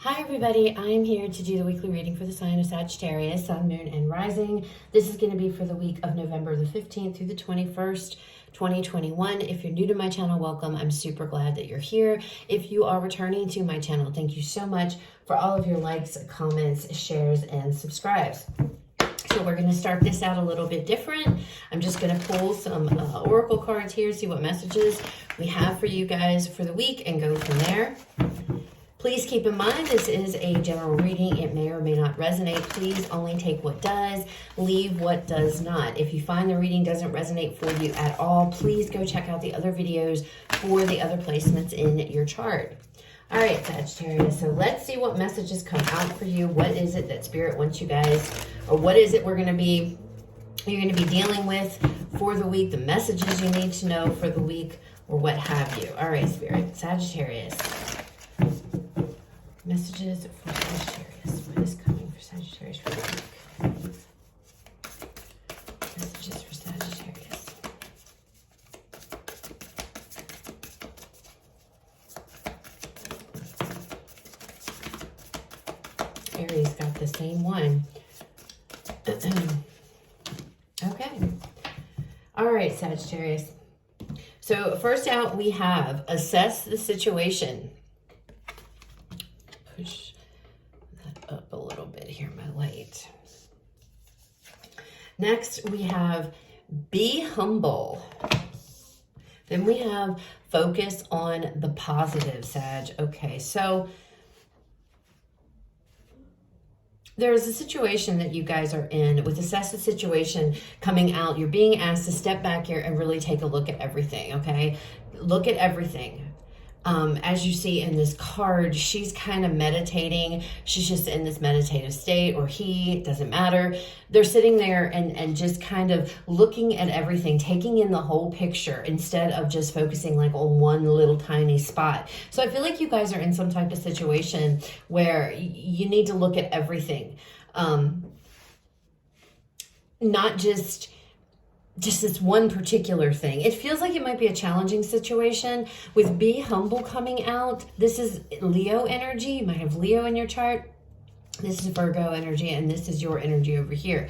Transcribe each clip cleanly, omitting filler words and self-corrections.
Hi everybody, I'm here to do the weekly reading for the sign of Sagittarius, Sun, Moon, and Rising. This is going to be for the week of November the 15th through the 21st, 2021. If you're new to my channel, welcome. I'm super glad that you're here. If you are returning to my channel, thank you so much for all of your likes, comments, shares, and subscribes. So we're going to start this out a little bit different. I'm just going to pull some oracle cards here, see what messages we have for you guys for the week, and go from there. Please keep in mind, this is a general reading. It may or may not resonate. Please only take what does, leave what does not. If you find the reading doesn't resonate for you at all, please go check out the other videos for the other placements in your chart. All right, Sagittarius, so let's see what messages come out for you. What is it that Spirit wants you guys, or what is it you're going to be dealing with for the week, the messages you need to know for the week, or what have you. All right, Spirit, Sagittarius. Messages for Sagittarius. What is coming for Sagittarius for the week? Messages for Sagittarius. Aries got the same one. Okay. All right, Sagittarius. So first out, we have assess the situation. Push that up a little bit here, my light. Next, we have be humble. Then we have focus on the positive, Sag. Okay, so there's a situation that you guys are in with assess the situation coming out. You're being asked to step back here and really take a look at everything, okay? Look at everything. As you see in this card, she's kind of meditating. She's just in this meditative state, or he, doesn't matter. They're sitting there and just kind of looking at everything, taking in the whole picture instead of just focusing like on one little tiny spot. So I feel like you guys are in some type of situation where you need to look at everything. Not just this one particular thing. It feels like it might be a challenging situation with be humble coming out. This is Leo energy. You might have Leo in your chart. This is Virgo energy, and this is your energy over here.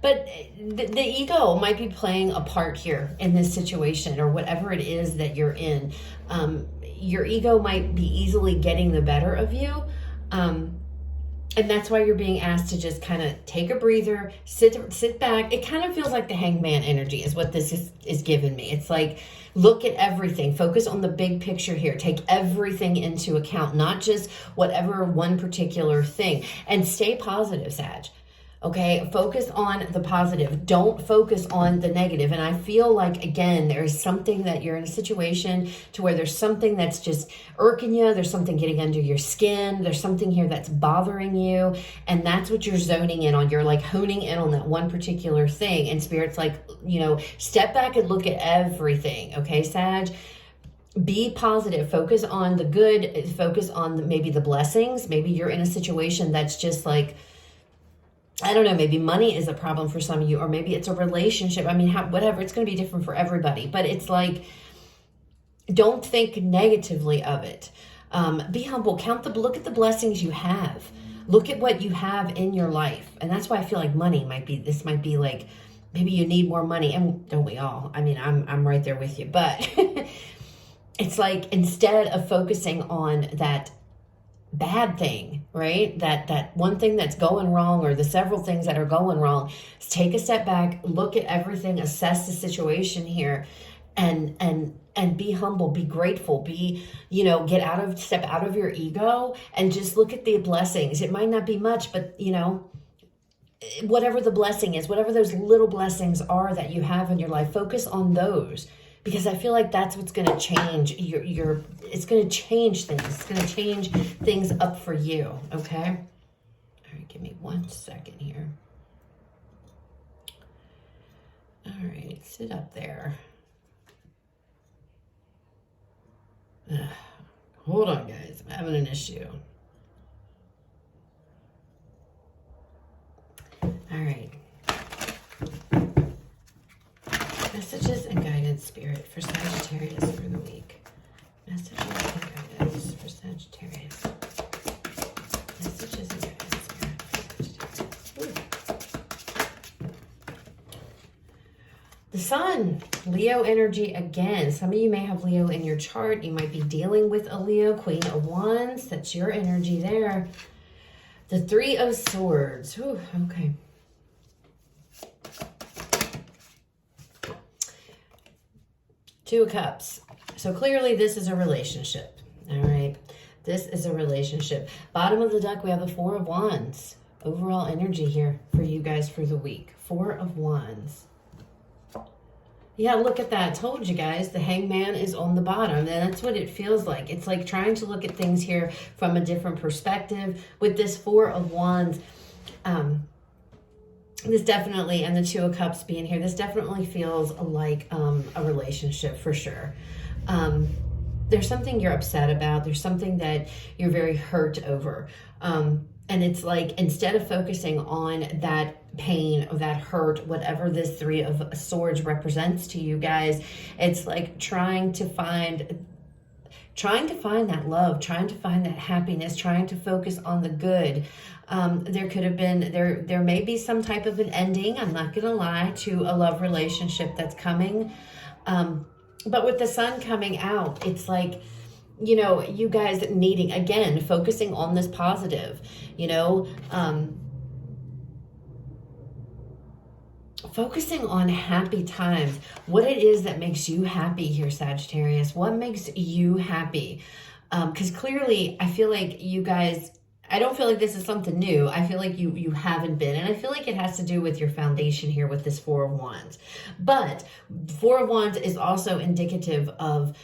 But the ego might be playing a part here in this situation, or whatever it is that you're in. Your ego might be easily getting the better of you. And that's why you're being asked to just kind of take a breather, sit back. It kind of feels like the hangman energy is what this is giving me. It's like, look at everything. Focus on the big picture here. Take everything into account, not just whatever one particular thing. And stay positive, Sag. Okay, focus on the positive. Don't focus on the negative. And I feel like, again, there's something that you're in a situation to where there's something that's just irking you. There's something getting under your skin. There's something here that's bothering you. And that's what you're zoning in on. You're like honing in on that one particular thing. And Spirit's like, you know, step back and look at everything. Okay, Sag? Be positive. Focus on the good. Focus on maybe the blessings. Maybe you're in a situation that's just like, I don't know, maybe money is a problem for some of you, or maybe it's a relationship. I mean, whatever, it's going to be different for everybody. But it's like, don't think negatively of it. Be humble. Look at the blessings you have. Look at what you have in your life. And that's why I feel like money this might be like, maybe you need more money. And don't we all? I mean, I'm right there with you. But it's like, instead of focusing on that bad thing, right? That one thing that's going wrong, or the several things that are going wrong, take a step back, look at everything, assess the situation here, and be humble, be grateful, step out of your ego and just look at the blessings. It might not be much, but whatever the blessing is, whatever those little blessings are that you have in your life, focus on those. Because I feel like that's what's going to change it's going to change things. It's going to change things up for you, okay? All right, give me 1 second here. All right, sit up there. Hold on, guys. I'm having an issue. All right. Messages and guidance, Spirit, for Sagittarius for the week. Messages and guidance for Sagittarius. Messages and guidance here. Ooh. The Sun, Leo energy again. Some of you may have Leo in your chart. You might be dealing with a Leo, Queen of Wands. That's your energy there. The Three of Swords. Ooh, okay. Two of Cups. So clearly this is a relationship. All right. This is a relationship. Bottom of the deck, we have the Four of Wands. Overall energy here for you guys for the week. Four of Wands. Yeah, look at that. I told you guys, the Hangman is on the bottom. And that's what it feels like. It's like trying to look at things here from a different perspective. With this Four of Wands, this definitely, and the Two of Cups being here, this definitely feels like a relationship for sure. There's something you're upset about. There's something that you're very hurt over. And it's like, instead of focusing on that pain or that hurt, whatever this Three of Swords represents to you guys, it's like trying to find that love, trying to find that happiness, trying to focus on the good. There could have been, there may be some type of an ending, I'm not going to lie, to a love relationship that's coming. But with the Sun coming out, it's like, you know, you guys needing, again, focusing on this positive, you know, focusing on happy times, what it is that makes you happy here, Sagittarius. What makes you happy? Because clearly, I feel like you guys, I don't feel like this is something new. I feel like you haven't been. And I feel like it has to do with your foundation here with this Four of Wands. But Four of Wands is also indicative of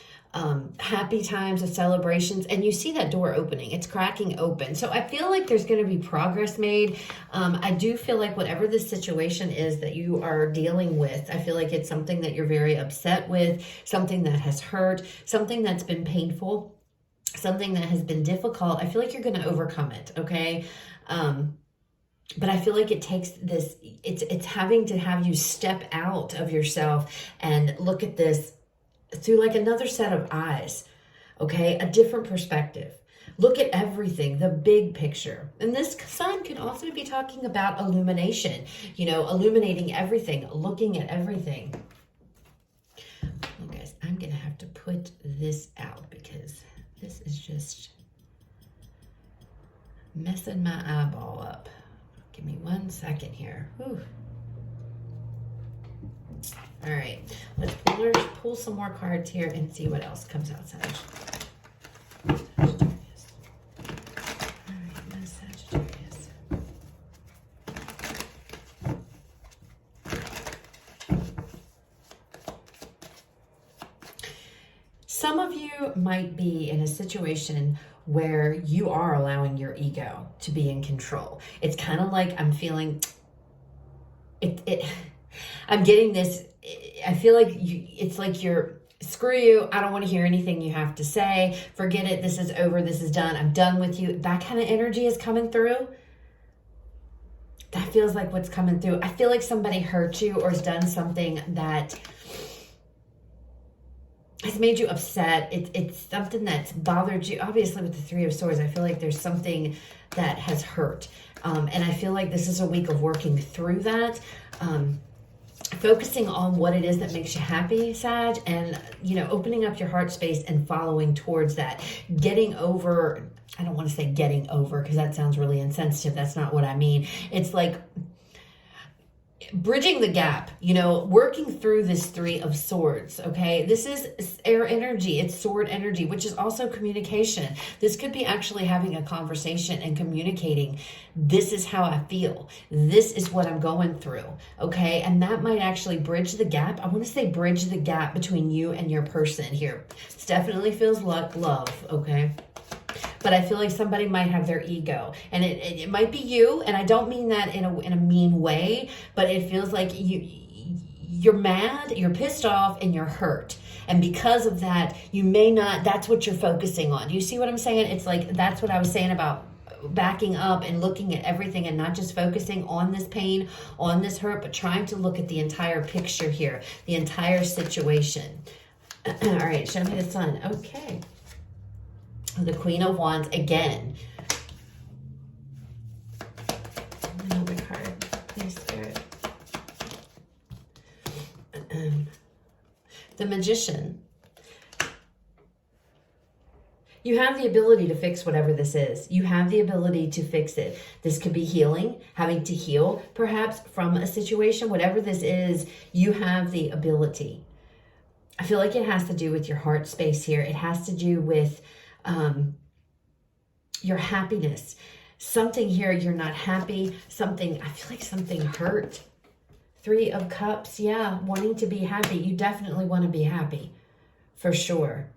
happy times, of celebrations, and you see that door opening. It's cracking open. So I feel like there's going to be progress made. I do feel like whatever the situation is that you are dealing with, I feel like it's something that you're very upset with, something that has hurt, something that's been painful, something that has been difficult. I feel like you're going to overcome it, okay? But I feel like it takes this, it's having to have you step out of yourself and look at this through like another set of eyes, okay? A different perspective. Look at everything, the big picture. And this Sun could also be talking about illumination, you know, illuminating everything, looking at everything. Well, guys, I'm going to have to put this out because this is just messing my eyeball up. Give me 1 second here. Whew. All right, let's pull some more cards here and see what else comes out, Sagittarius. All right, no Sagittarius. Some of you might be in a situation where you are allowing your ego to be in control. It's kind of like I'm feeling I'm getting this, I feel like it's like you're, screw you, I don't want to hear anything you have to say, forget it, this is over, this is done, I'm done with you. That kind of energy is coming through. That feels like what's coming through. I feel like somebody hurt you or has done something that has made you upset. It's something that's bothered you. Obviously with the Three of Swords, I feel like there's something that has hurt. And I feel like this is a week of working through that. Focusing on what it is that makes you happy, Sag, and, you know, opening up your heart space and following towards that. Getting over, I don't want to say getting over because that sounds really insensitive. That's not what I mean. It's like bridging the gap, you know, working through this Three of Swords, okay? This is air energy. It's sword energy, which is also communication. This could be actually having a conversation and communicating. This is how I feel. This is what I'm going through, okay? And that might actually bridge the gap. I want to say bridge the gap between you and your person here. This definitely feels like love, okay? But I feel like somebody might have their ego, and it might be you, and I don't mean that in a mean way, but it feels like you're mad, you're pissed off, and you're hurt. And because of that, you may not, that's what you're focusing on. Do you see what I'm saying? It's like, that's what I was saying about backing up and looking at everything and not just focusing on this pain, on this hurt, but trying to look at the entire picture here, the entire situation. All right, show me the Sun. Okay. The Queen of Wands again. The Magician. You have the ability to fix whatever this is. You have the ability to fix it. This could be healing, having to heal perhaps from a situation. Whatever this is, you have the ability. I feel like it has to do with your heart space here. It has to do with your happiness. Something here, you're not happy. Something, I feel like something hurt. 3 of Cups, yeah, wanting to be happy. You definitely want to be happy, for sure.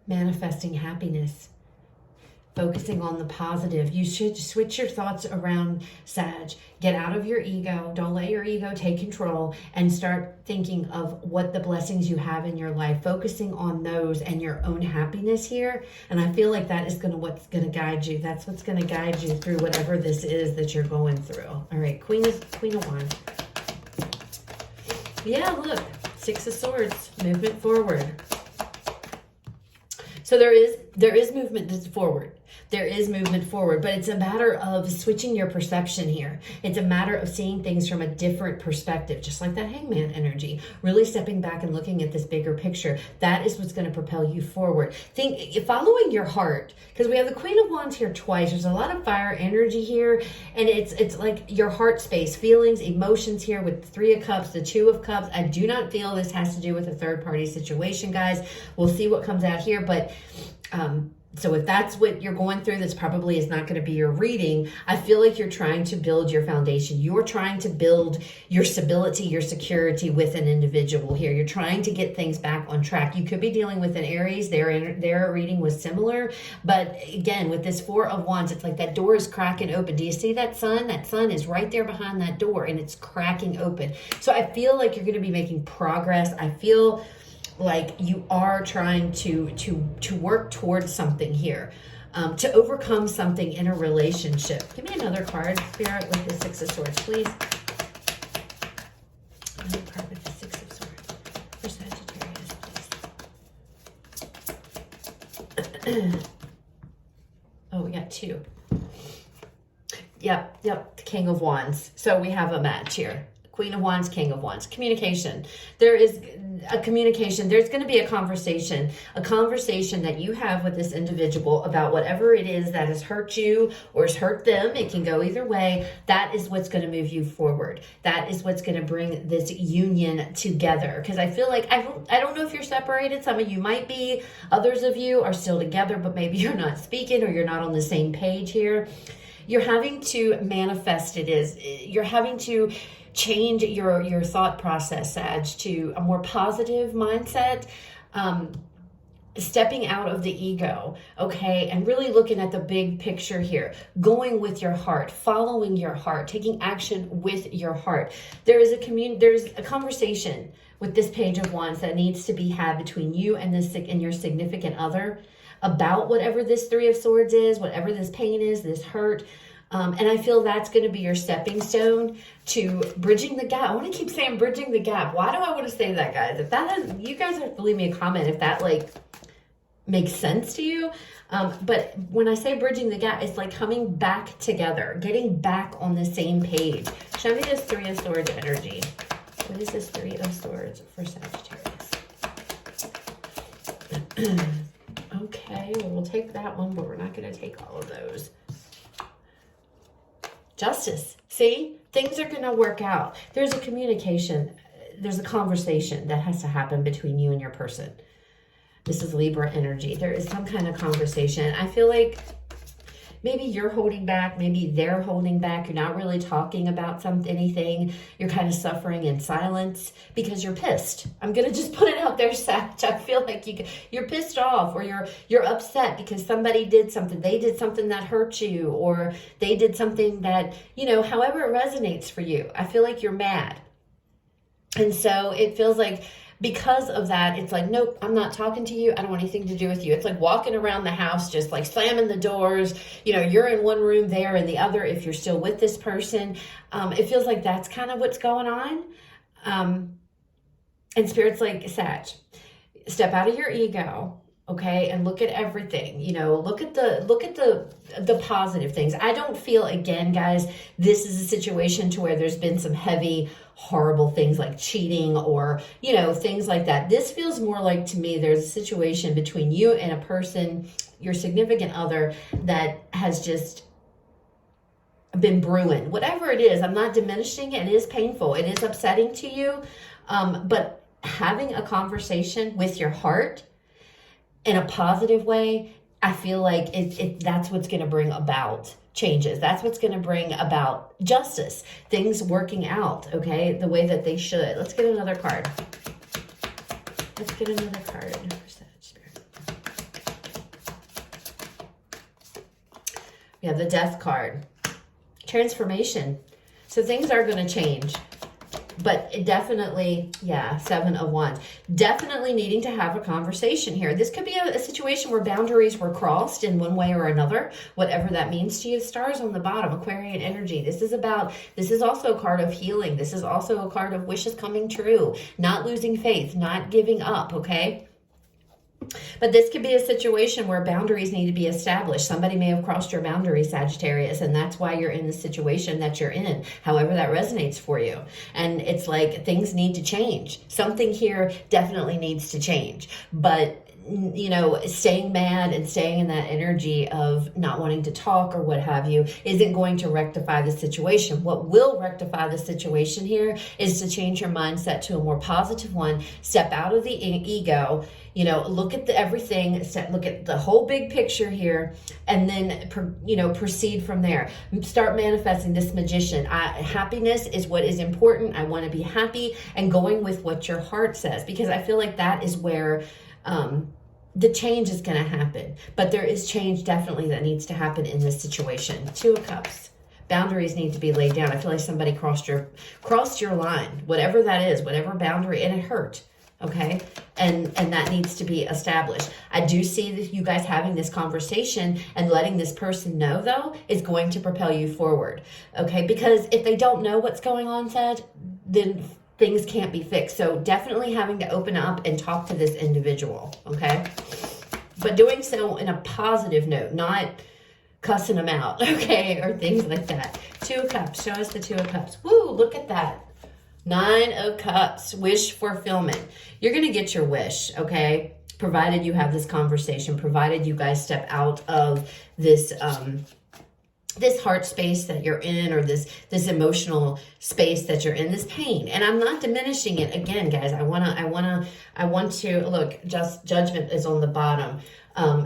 Manifesting happiness. Focusing on the positive. You should switch your thoughts around, Sag. Get out of your ego. Don't let your ego take control and start thinking of what the blessings you have in your life. Focusing on those and your own happiness here. And I feel like that is what's going to guide you. That's what's going to guide you through whatever this is that you're going through. All right, Queen of Wands. Yeah, look. 6 of Swords. Movement forward. So there is movement forward. There is movement forward, but it's a matter of switching your perception here. It's a matter of seeing things from a different perspective, just like that Hangman energy. Really stepping back and looking at this bigger picture. That is what's going to propel you forward. Following your heart, because we have the Queen of Wands here twice. There's a lot of fire energy here, and it's like your heart space, feelings, emotions here with the 3 of Cups, the 2 of Cups. I do not feel this has to do with a third-party situation, guys. We'll see what comes out here, but so if that's what you're going through, this probably is not going to be your reading. I feel like you're trying to build your foundation. You're trying to build your stability, your security with an individual here. You're trying to get things back on track. You could be dealing with an Aries. Their reading was similar. But again, with this 4 of Wands, it's like that door is cracking open. Do you see that sun? That sun is right there behind that door, and it's cracking open. So I feel like you're going to be making progress. I feel like you are trying to work towards something here, to overcome something in a relationship. Give me another card, Spirit, with the 6 of Swords, please. Another card with the 6 of Swords for Sagittarius, please. Oh, we got 2. Yep, the King of Wands. So we have a match here. Queen of Wands, King of Wands. Communication. There is a communication. There's going to be a conversation that you have with this individual about whatever it is that has hurt you or has hurt them. It can go either way. That is what's going to move you forward. That is what's going to bring this union together. Because I feel like, I don't know if you're separated. Some of you might be. Others of you are still together, but maybe you're not speaking or you're not on the same page here. You're having to manifest you're having to change your thought process, Sag, to a more positive mindset, stepping out of the ego, okay, and really looking at the big picture here, going with your heart, following your heart, taking action with your heart. There's a conversation with this Page of Wands that needs to be had between you and your significant other about whatever this 3 of Swords is, whatever this pain is, this hurt. And I feel that's going to be your stepping stone to bridging the gap. I want to keep saying bridging the gap. Why do I want to say that, guys? If that you guys have to leave me a comment if that makes sense to you. But when I say bridging the gap, it's like coming back together, getting back on the same page. Show me this 3 of Swords energy. What is this 3 of Swords for Sagittarius? Okay, well, we'll take that one, but we're not going to take all of those. Justice. See, things are going to work out. There's a communication. There's a conversation that has to happen between you and your person. This is Libra energy. There is some kind of conversation. I feel like maybe you're holding back. Maybe they're holding back. You're not really talking about anything. You're kind of suffering in silence because you're pissed. I'm going to just put it out there, Sag. I feel like you're pissed off, or you're upset because somebody did something. They did something that hurt you, or they did something that, however it resonates for you. I feel like you're mad. And so it feels like because of that, it's like, nope, I'm not talking to you. I don't want anything to do with you. It's like walking around the house, just like slamming the doors. You're in one room, there in the other. If you're still with this person, it feels like that's kind of what's going on. And Spirit's like, Sag, step out of your ego. okay, and look at everything, you know, look at the positive things. I don't feel, again, guys, this is a situation to where there's been some heavy, horrible things like cheating or, you know, things like that. This feels more like, to me, there's a situation between you and a person, your significant other, that has just been brewing. Whatever it is, I'm not diminishing it. It is painful. It is upsetting to you. But having a conversation with your heart in a positive way, I feel like that's what's going to bring about changes. That's what's going to bring about justice, things working out, okay, the way that they should. Let's get another card. Let's get another card. We have the Death card. Transformation. So things are going to change. But it definitely, yeah, 7 of Wands. Definitely needing to have a conversation here. This could be a situation where boundaries were crossed in one way or another, whatever that means to you. Stars on the bottom, Aquarian energy. This is also a card of healing. This is also a card of wishes coming true, not losing faith, not giving up, okay? But this could be a situation where boundaries need to be established. Somebody may have crossed your boundaries, Sagittarius, and that's why you're in the situation that you're in, however that resonates for you. And it's like things need to change. Something here definitely needs to change. But, you know, staying mad and staying in that energy of not wanting to talk or what have you isn't going to rectify the situation. What will rectify the situation here is to change your mindset to a more positive one, step out of the ego, you know, look at everything, look at the whole big picture here, and then, you know, proceed from there. Start manifesting this Magician. Happiness is what is important. I want to be happy, and going with what your heart says, because I feel like that is where the change is going to happen. But there is change definitely that needs to happen in this situation. 2 of Cups. Boundaries need to be laid down. I feel like somebody crossed your line, whatever that is, whatever boundary, and it hurt. Okay, and that needs to be established. I do see that you guys having this conversation and letting this person know, though, is going to propel you forward. Okay, because if they don't know what's going on, then things can't be fixed. So definitely having to open up and talk to this individual. Okay, but doing so in a positive note, not cussing them out. Okay, or things like that. 2 of Cups. Show us the 2 of Cups. Woo! Look at that. 9 of Cups, wish fulfillment. You're going to get your wish, okay? Provided you have this conversation, provided you guys step out of this this heart space that you're in, or this emotional space that you're in, this pain. And I'm not diminishing it. Again, guys, I want to look, just Judgment is on the bottom.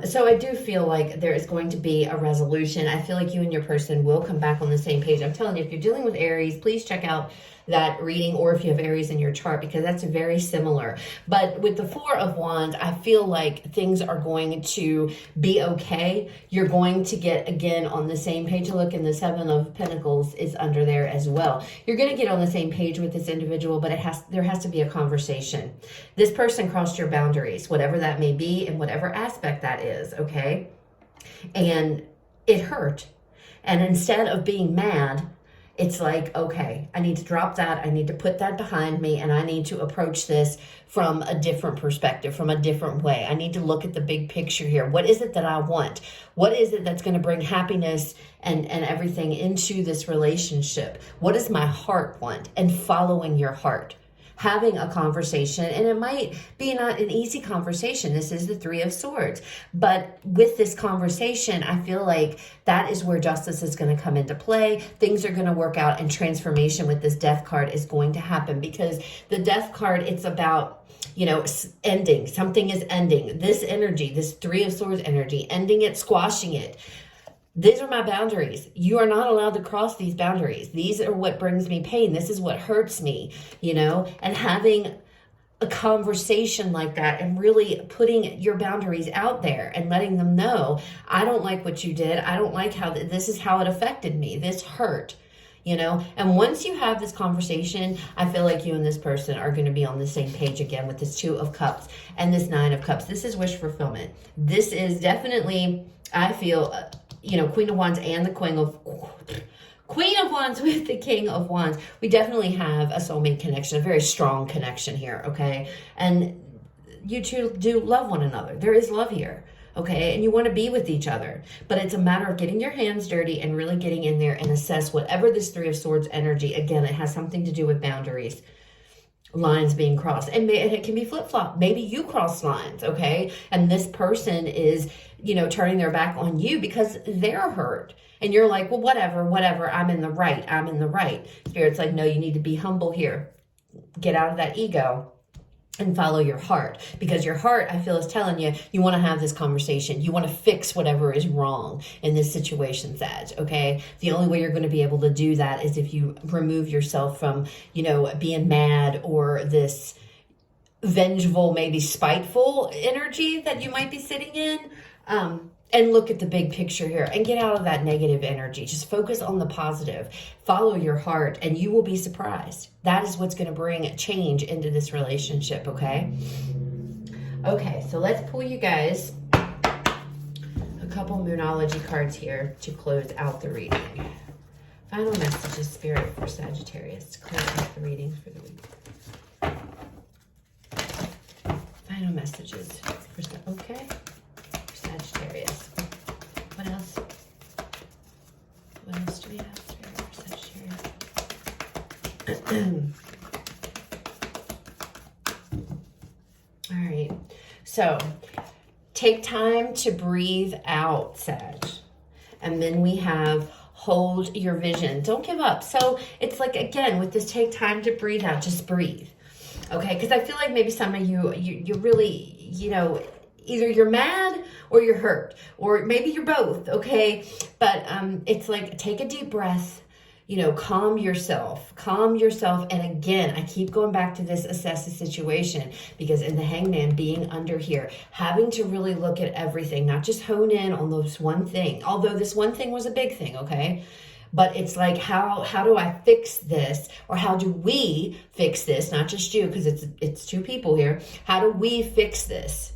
So I do feel like there is going to be a resolution. I feel like you and your person will come back on the same page. I'm telling you, if you're dealing with Aries, please check out that reading, or if you have Aries in your chart, because that's very similar. But with the 4 of Wands, I feel like things are going to be okay. You're going to get, again, on the same page. Look, and the 7 of Pentacles is under there as well. You're going to get on the same page with this individual, but there has to be a conversation. This person crossed your boundaries, whatever that may be, and whatever aspect that is, okay? And it hurt. And instead of being mad, it's like, okay, I need to drop that. I need to put that behind me, and I need to approach this from a different perspective, from a different way. I need to look at the big picture here. What is it that I want? What is it that's going to bring happiness and everything into this relationship? What does my heart want? And following your heart. Having a conversation, and it might be not an easy conversation. This is the 3 of Swords, but with this conversation, I feel like that is where justice is going to come into play. Things are going to work out, and transformation with this Death card is going to happen, because the Death card, it's about, you know, ending. Something is ending. This energy, this 3 of Swords energy, ending it, squashing it. These are my boundaries. You are not allowed to cross these boundaries. These are what brings me pain. This is what hurts me, you know, and having a conversation like that and really putting your boundaries out there and letting them know, I don't like what you did. I don't like how this is how it affected me. This hurt, you know. And once you have this conversation, I feel like you and this person are going to be on the same page again with this 2 of Cups and this 9 of Cups. This is wish fulfillment. This is definitely, I feel, you know, Queen of Wands and the Queen of Wands with the King of Wands. We definitely have a soulmate connection, a very strong connection here, okay? And you two do love one another. There is love here. Okay, and you want to be with each other, but it's a matter of getting your hands dirty and really getting in there and assess whatever this Three of Swords energy. Again, it has something to do with boundaries, lines being crossed, and it can be flip-flop. Maybe you cross lines, okay, and this person is, you know, turning their back on you because they're hurt, and you're like, well, whatever, I'm in the right. Spirit's like, no, you need to be humble here. Get out of that ego and follow your heart, because your heart, I feel, is telling you, you want to have this conversation. You want to fix whatever is wrong in this situation, Sag, okay? The only way you're going to be able to do that is if you remove yourself from, you know, being mad or this vengeful, maybe spiteful energy that you might be sitting in. And look at the big picture here and get out of that negative energy. Just focus on the positive. Follow your heart and you will be surprised. That is what's going to bring change into this relationship, okay? Okay, so let's pull you guys a couple Moonology cards here to close out the reading. Final messages, Spirit, for Sagittarius to close out the readings for the week. Final messages for Sagittarius. What else? What else do we have, Spirit, for Sagittarius? All right. So, take time to breathe out, Sag. And then we have hold your vision. Don't give up. So, it's like, again, with this take time to breathe out, just breathe. Okay? Because I feel like maybe some of you really, you know, either you're mad or you're hurt, or maybe you're both, okay? But it's like, take a deep breath, you know, calm yourself. And again, I keep going back to this, assess the situation, because in the Hangman being under here, having to really look at everything, not just hone in on this one thing, although this one thing was a big thing, okay? But it's like, how do I fix this? Or how do we fix this? Not just you, because it's two people here. How do we fix this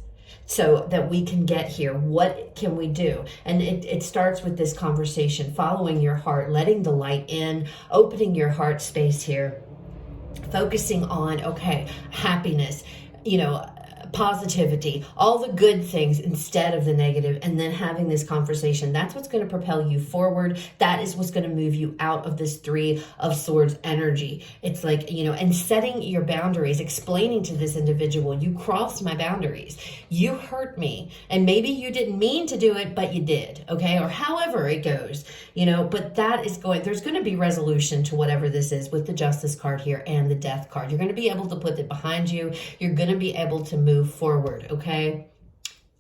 so that we can get here? What can we do? And it starts with this conversation, following your heart, letting the light in, opening your heart space here, focusing on, okay, happiness, you know, positivity, all the good things instead of the negative, and then having this conversation. That's what's going to propel you forward. That is what's going to move you out of this Three of Swords energy. It's like, you know, and setting your boundaries, explaining to this individual, you crossed my boundaries. You hurt me. And maybe you didn't mean to do it, but you did, okay? Or however it goes, you know, but that is there's going to be resolution to whatever this is with the Justice card here and the Death card. You're going to be able to put it behind you. You're going to be able to move forward, okay?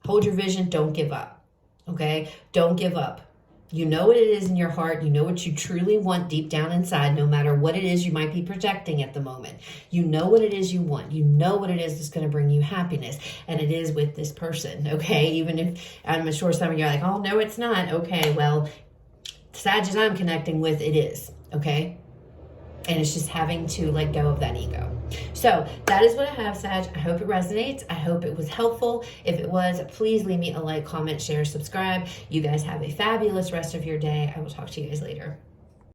Hold your vision. Don't give up, okay? Don't give up. You know what it is in your heart. You know what you truly want deep down inside, no matter what it is you might be projecting at the moment. You know what it is you want. You know what it is that's going to bring you happiness, and it is with this person, okay? Even if I'm sure some of you are like, oh, no, it's not. Okay, well, Sag I'm connecting with, it is, okay? And it's just having to let go of that ego. So that is what I have, Sag. I hope it resonates. I hope it was helpful. If it was, please leave me a like, comment, share, subscribe. You guys have a fabulous rest of your day. I will talk to you guys later.